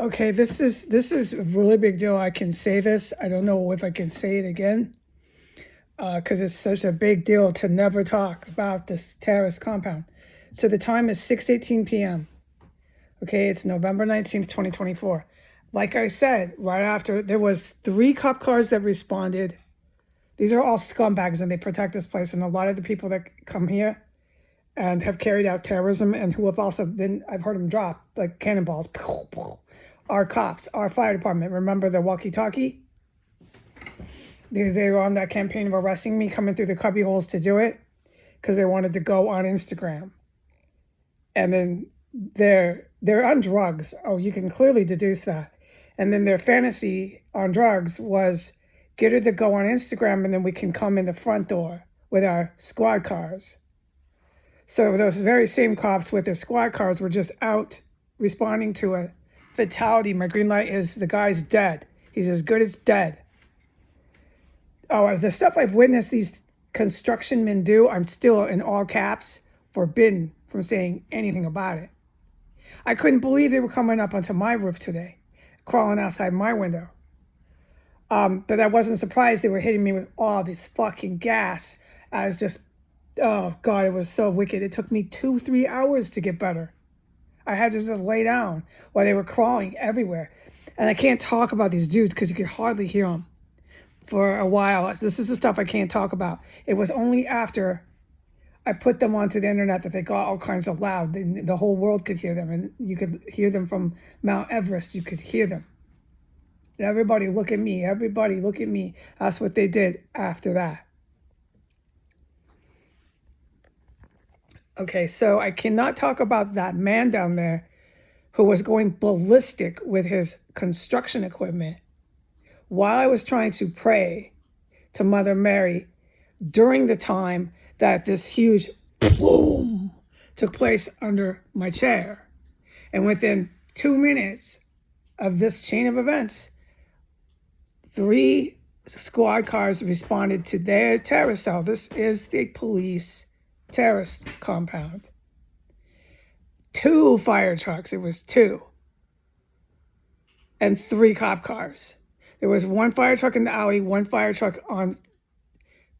Okay, this is a really big deal. I can say this. I don't know if I can say it again, because it's such a big deal to never talk about this terrorist compound. So the time is 6:18 p.m. Okay, it's November 19th, 2024. Like I said, right after there was 3 cop cars that responded. These are all scumbags and they protect this place. And a lot of the people that come here and have carried out terrorism and who have also been, I've heard them drop like cannonballs. Our cops, our fire department. Remember the walkie-talkie? Because they were on that campaign of arresting me, coming through the cubby holes to do it, because they wanted to go on Instagram. And then they're on drugs. Oh, you can clearly deduce that. And then their fantasy on drugs was get her to go on Instagram, and then we can come in the front door with our squad cars. So those very same cops with their squad cars were just out responding to a fatality. My green light is the guy's dead. He's as good as dead. Oh, the stuff I've witnessed these construction men do, I'm still in all caps forbidden from saying anything about it. I couldn't believe they were coming up onto my roof today, crawling outside my window. But I wasn't surprised they were hitting me with all this fucking gas. I was just, oh God, it was so wicked. It took me 2-3 hours to get better. I had to just lay down while they were crawling everywhere. And I can't talk about these dudes because you could hardly hear them for a while. This is the stuff I can't talk about. It was only after I put them onto the internet that they got all kinds of loud. The whole world could hear them, and you could hear them from Mount Everest. You could hear them. Everybody look at me. Everybody look at me. That's what they did after that. Okay, so I cannot talk about that man down there who was going ballistic with his construction equipment while I was trying to pray to Mother Mary during the time that this huge boom took place under my chair. And within 2 minutes of this chain of events, 3 squad cars responded to their terrorist cell. This is the police terrorist compound. 2 fire trucks, it was 2. And 3 cop cars. There was 1 fire truck in the alley, 1 fire truck on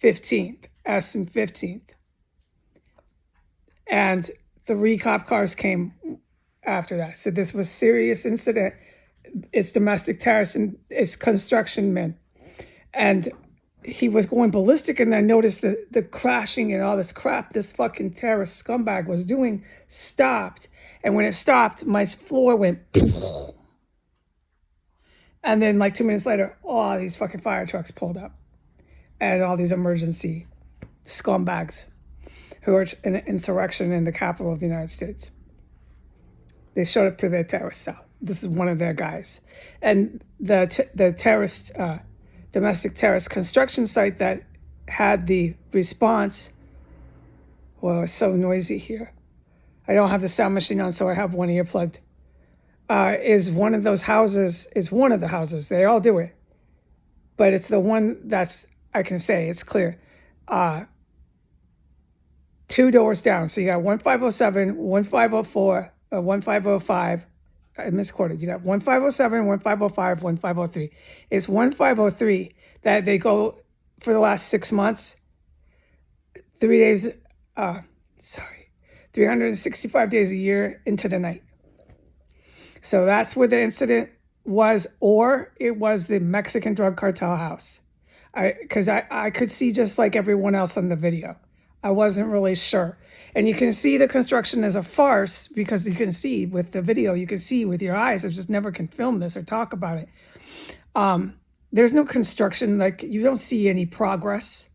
15th, S and 15th. And 3 cop cars came after that. So this was a serious incident. It's domestic terrorists and it's construction men. And he was going ballistic, and I noticed the crashing and all this crap this fucking terrorist scumbag was doing stopped. And when it stopped, my floor went and then like 2 minutes later, all these fucking fire trucks pulled up and all these emergency scumbags who are in an insurrection in the capital of the United States. They showed up to their terrorist cell. This is one of their guys. And the terrorist, domestic terrorist construction site that had the response, well, it's so noisy here. I don't have the sound machine on, so I have one ear plugged. Is one of those houses, is one of the houses. They all do it. But it's the one that's, I can say, it's clear. 2 doors down. So you got 1507, 1504, 1505. I misquoted. You got 1507, 1505, 1503. It's 1503 that they go for the last 6 months. 3 days, 365 days a year into the night. So that's where the incident was, or it was the Mexican drug cartel house. Because I could see just like everyone else on the video. I wasn't really sure. And you can see the construction as a farce because you can see with the video, you can see with your eyes. I just never can film this or talk about it. There's no construction, like you don't see any progress.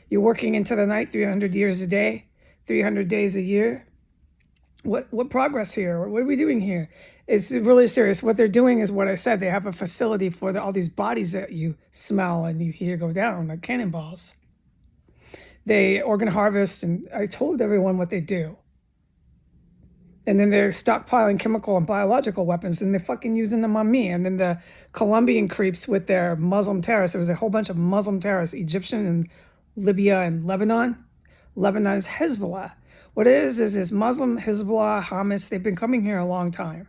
You're working into the night 300 years a day, 300 days a year. What progress here? What are we doing here? It's really serious. What they're doing is what I said. They have a facility for all these bodies that you smell and you hear go down like cannonballs. They organ harvest, and I told everyone what they do. And then they're stockpiling chemical and biological weapons, and they're fucking using them on me. And then the Colombian creeps with their Muslim terrorists. There was a whole bunch of Muslim terrorists, Egyptian and Libya and Lebanon. Lebanon's Hezbollah. What it is Muslim, Hezbollah, Hamas. They've been coming here a long time.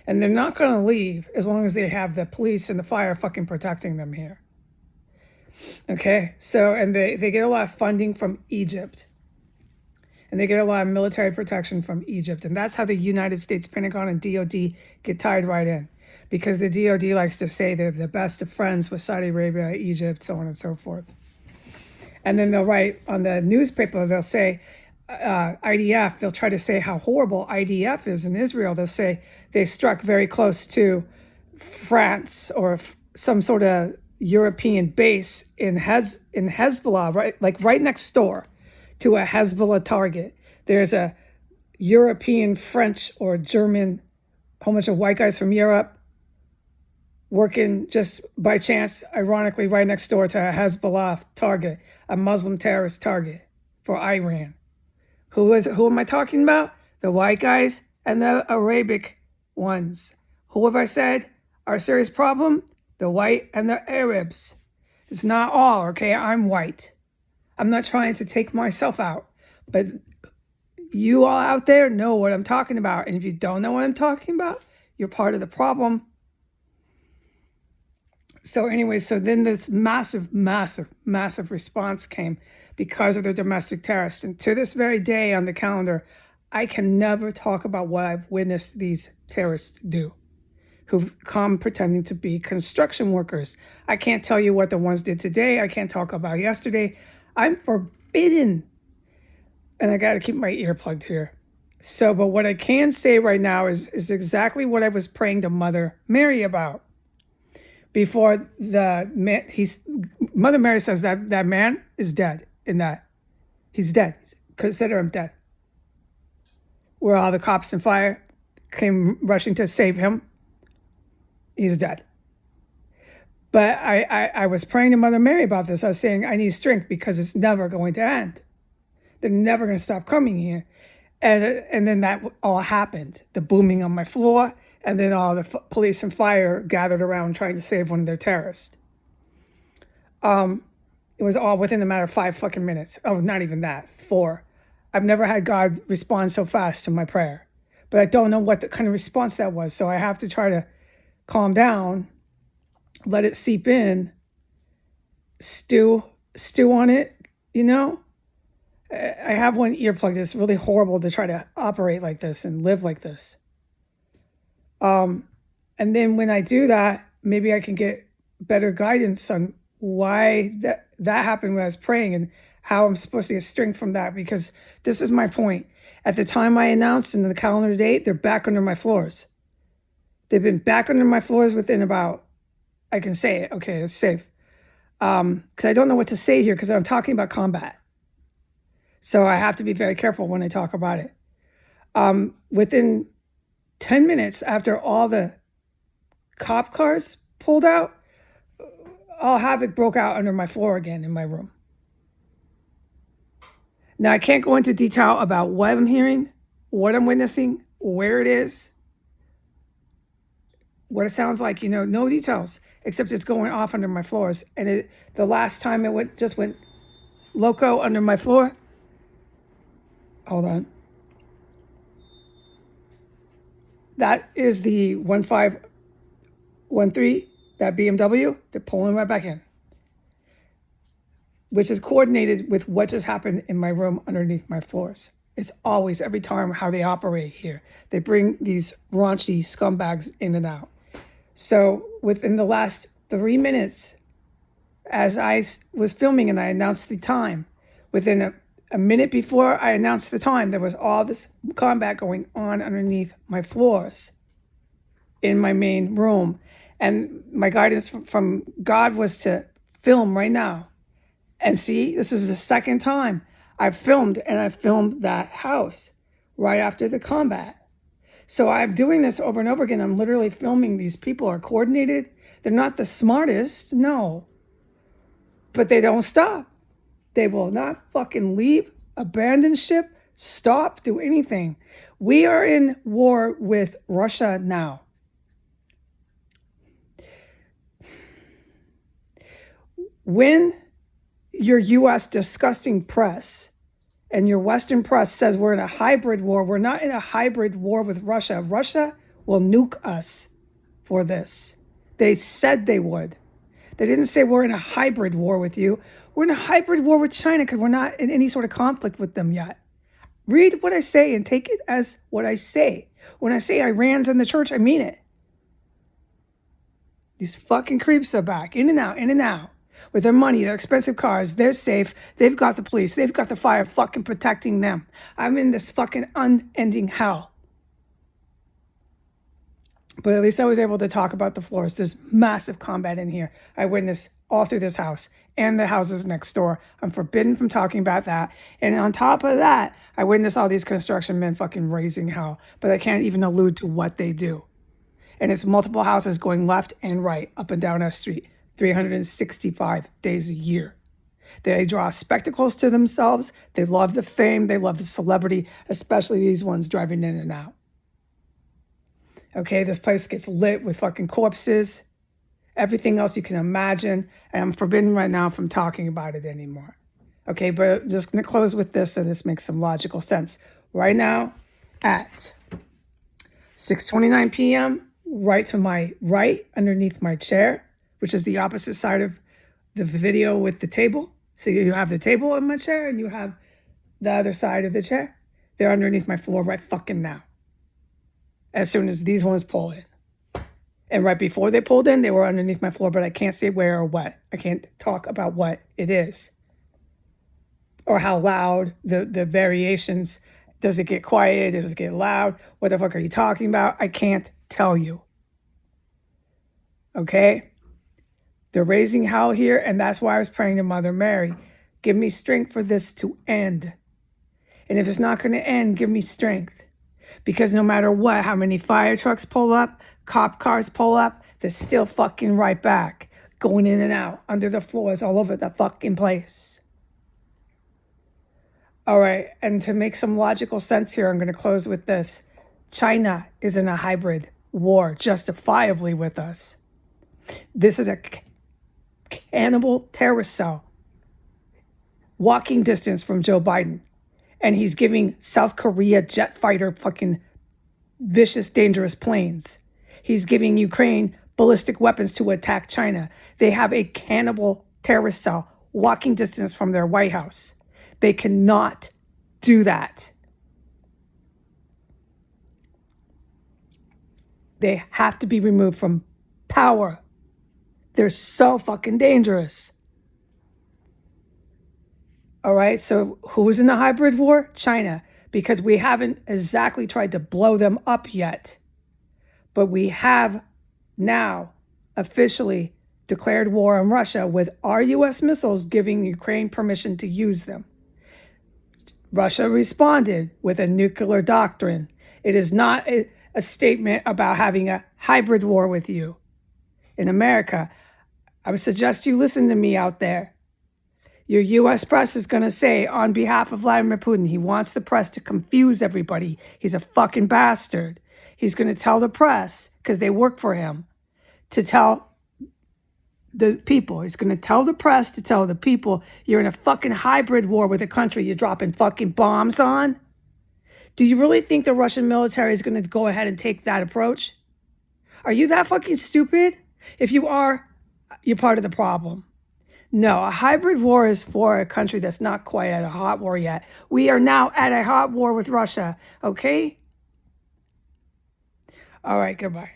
And they're not going to leave as long as they have the police and the fire fucking protecting them here. Okay, so, and they get a lot of funding from Egypt. And they get a lot of military protection from Egypt. And that's how the United States Pentagon and DOD get tied right in. Because the DOD likes to say they're the best of friends with Saudi Arabia, Egypt, so on and so forth. And then they'll write on the newspaper, they'll say, IDF, they'll try to say how horrible IDF is in Israel. They'll say they struck very close to France or some sort of European base in Hezbollah, right, like right next door to a Hezbollah target. There's a European, French, or German, a whole bunch of white guys from Europe working just by chance, ironically, right next door to a Hezbollah target, a Muslim terrorist target for Iran. Who am I talking about? The white guys and the Arabic ones. Who have I said are a serious problem? The white and the Arabs. It's not all, okay? I'm white. I'm not trying to take myself out, but you all out there know what I'm talking about. And if you don't know what I'm talking about, you're part of the problem. So anyway, so then this massive response came because of the domestic terrorists. And to this very day on the calendar, I can never talk about what I've witnessed these terrorists do, who've come pretending to be construction workers. I can't tell you what the ones did today. I can't talk about yesterday. I'm forbidden. And I got to keep my ear plugged here. So, but what I can say right now is exactly what I was praying to Mother Mary about. Before the man, Mother Mary says that man is dead in that. He's dead. Consider him dead. Where all the cops and fire came rushing to save him, he's dead. But I was praying to Mother Mary about this. I was saying, I need strength because it's never going to end. They're never going to stop coming here. And then that all happened. The booming on my floor, and then all the police and fire gathered around trying to save one of their terrorists. It was all within a matter of 5 fucking minutes. Oh, not even that, 4. I've never had God respond so fast to my prayer. But I don't know what the kind of response that was. So I have to try to calm down, let it seep in, stew on it, you know? I have one earplug that's really horrible to try to operate like this and live like this. And then when I do that, maybe I can get better guidance on why that happened when I was praying and how I'm supposed to get strength from that. Because this is my point. At the time I announced in the calendar date, they're back under my floors. They've been back under my floors within about, I can say it. Okay, it's safe. Because I don't know what to say here because I'm talking about combat. So I have to be very careful when I talk about it. Within 10 minutes after all the cop cars pulled out, all havoc broke out under my floor again in my room. Now, I can't go into detail about what I'm hearing, what I'm witnessing, where it is, what it sounds like, no details, except it's going off under my floors. And the last time it just went loco under my floor. Hold on. That is the 1513, that BMW. They're pulling right back in, which is coordinated with what just happened in my room underneath my floors. It's always, every time, how they operate here. They bring these raunchy scumbags in and out. So within the last 3 minutes, as I was filming and I announced the time, within a minute before I announced the time, there was all this combat going on underneath my floors in my main room. And my guidance from God was to film right now. And see, this is the second time I've filmed, and I filmed that house right after the combat. So I'm doing this over and over again. I'm literally filming. These people are coordinated. They're not the smartest, no. But they don't stop. They will not fucking leave, abandon ship, stop, do anything. We are in war with Russia now. When your U.S. disgusting press and your Western press says we're in a hybrid war, we're not in a hybrid war with Russia. Russia will nuke us for this. They said they would. They didn't say we're in a hybrid war with you. We're in a hybrid war with China because we're not in any sort of conflict with them yet. Read what I say and take it as what I say. When I say Iran's in the church, I mean it. These fucking creeps are back, in and out, with their money, their expensive cars. They're safe. They've got the police. They've got the fire fucking protecting them. I'm in this fucking unending hell. But at least I was able to talk about the floors. There's massive combat in here. I witnessed all through this house and the houses next door. I'm forbidden from talking about that. And on top of that, I witnessed all these construction men fucking raising hell. But I can't even allude to what they do. And it's multiple houses going left and right, up and down our street, 365 days a year. They draw spectacles to themselves. They love the fame. They love the celebrity, especially these ones driving in and out. Okay, this place gets lit with fucking corpses, everything else you can imagine. And I'm forbidden right now from talking about it anymore. Okay, but I'm just going to close with this so this makes some logical sense. Right now at 6:29 p.m., right to my right underneath my chair, which is the opposite side of the video with the table. So you have the table on my chair and you have the other side of the chair. They're underneath my floor right fucking now. As soon as these ones pull in. And right before they pulled in, they were underneath my floor, but I can't say where or what. I can't talk about what it is. Or how loud the variations. Does it get quiet? Does it get loud? What the fuck are you talking about? I can't tell you. Okay? They're raising hell here, and that's why I was praying to Mother Mary. Give me strength for this to end. And if it's not going to end, give me strength. Because no matter what, how many fire trucks pull up, cop cars pull up, they're still fucking right back, going in and out, under the floors, all over the fucking place. All right, and to make some logical sense here, I'm going to close with this. China is in a hybrid war, justifiably with us. This is a cannibal terrorist cell, walking distance from Joe Biden. And he's giving South Korea jet fighter fucking vicious, dangerous planes. He's giving Ukraine ballistic weapons to attack China. They have a cannibal terrorist cell walking distance from their White House. They cannot do that. They have to be removed from power. They're so fucking dangerous. All right, so who's in the hybrid war? China, because we haven't exactly tried to blow them up yet. But we have now officially declared war on Russia with our U.S. missiles giving Ukraine permission to use them. Russia responded with a nuclear doctrine. It is not a statement about having a hybrid war with you. In America, I would suggest you listen to me out there. Your U.S. press is going to say, on behalf of Vladimir Putin, he wants the press to confuse everybody. He's a fucking bastard. He's going to tell the press, because they work for him, to tell the people. He's going to tell the press to tell the people, you're in a fucking hybrid war with a country you're dropping fucking bombs on. Do you really think the Russian military is going to go ahead and take that approach? Are you that fucking stupid? If you are, you're part of the problem. No, a hybrid war is for a country that's not quite at a hot war yet. We are now at a hot war with Russia, okay? All right, goodbye.